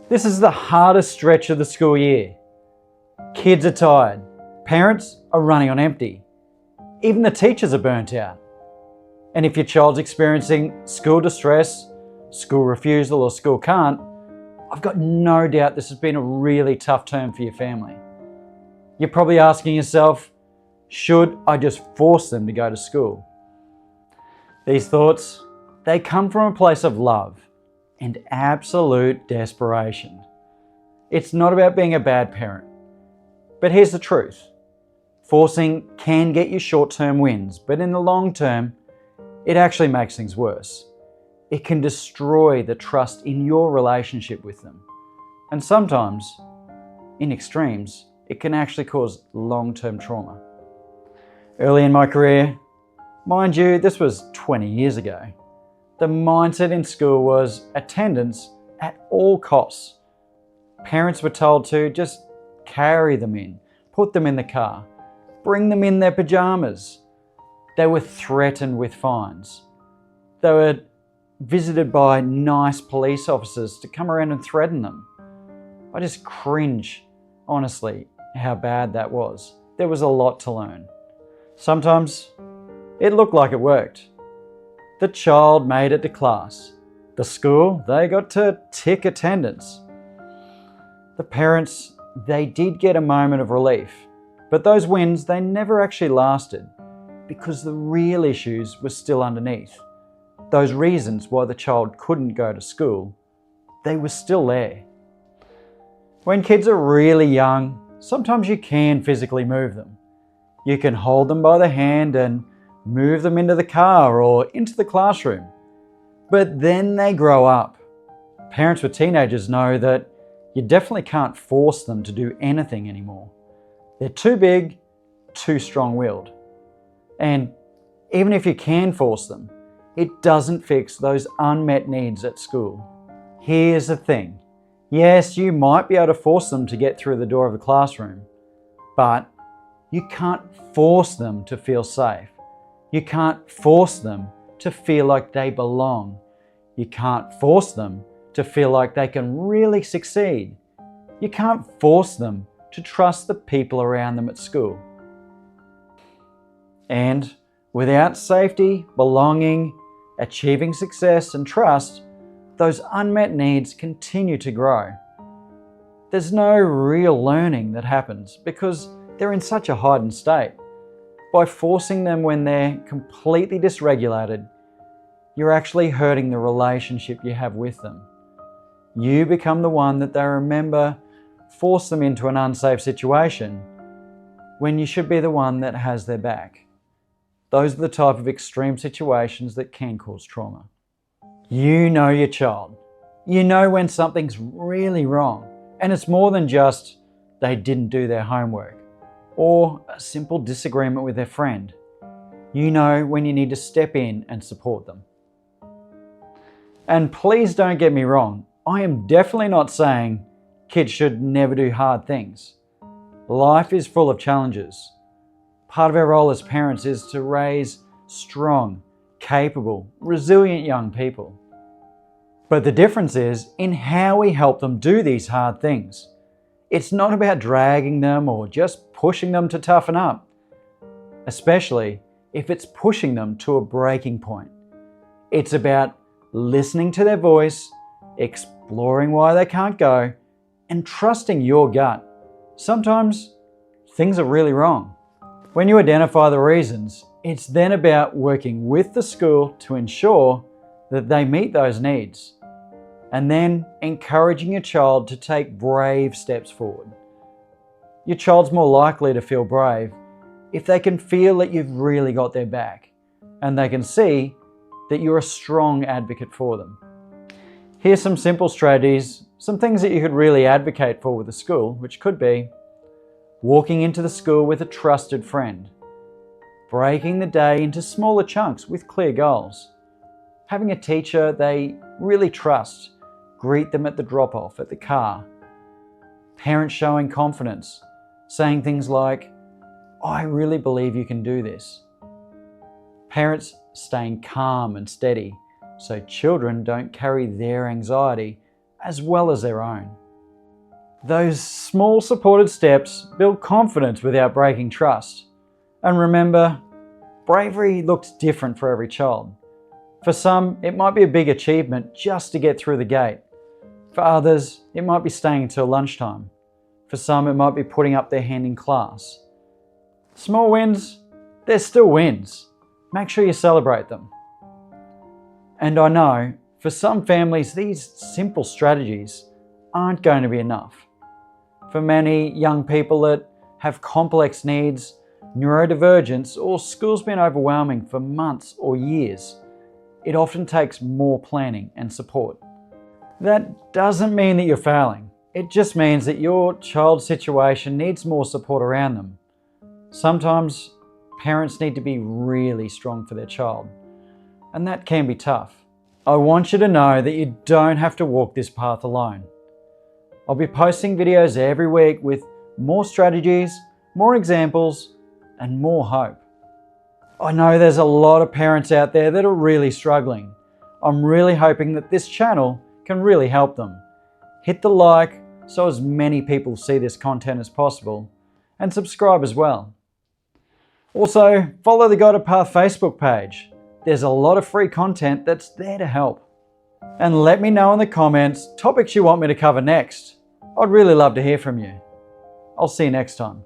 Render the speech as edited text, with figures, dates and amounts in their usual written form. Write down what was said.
This is the hardest stretch of the school year. Kids are tired. Parents are running on empty. Even the teachers are burnt out. And if your child's experiencing school distress, school refusal, or school can't, I've got no doubt this has been a really tough term for your family. You're probably asking yourself, should I just force them to go to school? These thoughts, they come from a place of love and absolute desperation. It's not about being a bad parent. But here's the truth. Forcing can get you short-term wins, but in the long term, it actually makes things worse. It can destroy the trust in your relationship with them. And sometimes, in extremes, it can actually cause long-term trauma. Early in my career, mind you, this was 20 years ago, the mindset in school was attendance at all costs. Parents were told to just carry them in, put them in the car, bring them in their pyjamas. They were threatened with fines. They were visited by nice police officers to come around and threaten them. I just cringe, honestly, how bad that was. There was a lot to learn. Sometimes it looked like it worked. The child made it to class. The school, they got to tick attendance. The parents, they did get a moment of relief, but those wins, they never actually lasted because the real issues were still underneath. Those reasons why the child couldn't go to school, they were still there. When kids are really young, sometimes you can physically move them. You can hold them by the hand and move them into the car or into the classroom. But then they grow up. Parents with teenagers know that you definitely can't force them to do anything anymore. They're too big, too strong-willed. And even if you can force them, it doesn't fix those unmet needs at school. Here's the thing. Yes, you might be able to force them to get through the door of the classroom, but you can't force them to feel safe. You can't force them to feel like they belong. You can't force them to feel like they can really succeed. You can't force them to trust the people around them at school. And without safety, belonging, achieving success and trust, those unmet needs continue to grow. There's no real learning that happens because they're in such a heightened state. By forcing them when they're completely dysregulated, you're actually hurting the relationship you have with them. You become the one that they remember, force them into an unsafe situation, when you should be the one that has their back. Those are the type of extreme situations that can cause trauma. You know your child. You know when something's really wrong, and it's more than just they didn't do their homework or a simple disagreement with their friend. You know when you need to step in and support them. And please don't get me wrong, I am definitely not saying kids should never do hard things. Life is full of challenges. Part of our role as parents is to raise strong, capable, resilient young people. But the difference is in how we help them do these hard things. It's not about dragging them or just pushing them to toughen up, especially if it's pushing them to a breaking point. It's about listening to their voice, exploring why they can't go, and trusting your gut. Sometimes things are really wrong. When you identify the reasons, it's then about working with the school to ensure that they meet those needs, and then encouraging your child to take brave steps forward. Your child's more likely to feel brave if they can feel that you've really got their back, and they can see that you're a strong advocate for them. Here's some simple strategies, some things that you could really advocate for with the school, which could be walking into the school with a trusted friend, breaking the day into smaller chunks with clear goals, having a teacher they really trust greet them at the drop-off at the car, parents showing confidence, saying things like, "I really believe you can do this." Parents staying calm and steady so children don't carry their anxiety as well as their own. Those small supported steps build confidence without breaking trust. And remember, bravery looks different for every child. For some, it might be a big achievement just to get through the gate. For others, it might be staying until lunchtime. For some, it might be putting up their hand in class. Small wins, they're still wins. Make sure you celebrate them. And I know, for some families, these simple strategies aren't going to be enough. For many young people that have complex needs, neurodivergence, or school's been overwhelming for months or years, it often takes more planning and support. That doesn't mean that you're failing. It just means that your child's situation needs more support around them. Sometimes parents need to be really strong for their child, and that can be tough. I want you to know that you don't have to walk this path alone. I'll be posting videos every week with more strategies, more examples, and more hope. I know there's a lot of parents out there that are really struggling. I'm really hoping that this channel can really help them. Hit the like so as many people see this content as possible, and subscribe as well. Also, follow the Guided Path Facebook page. There's a lot of free content that's there to help. And let me know in the comments topics you want me to cover next. I'd really love to hear from you. I'll see you next time.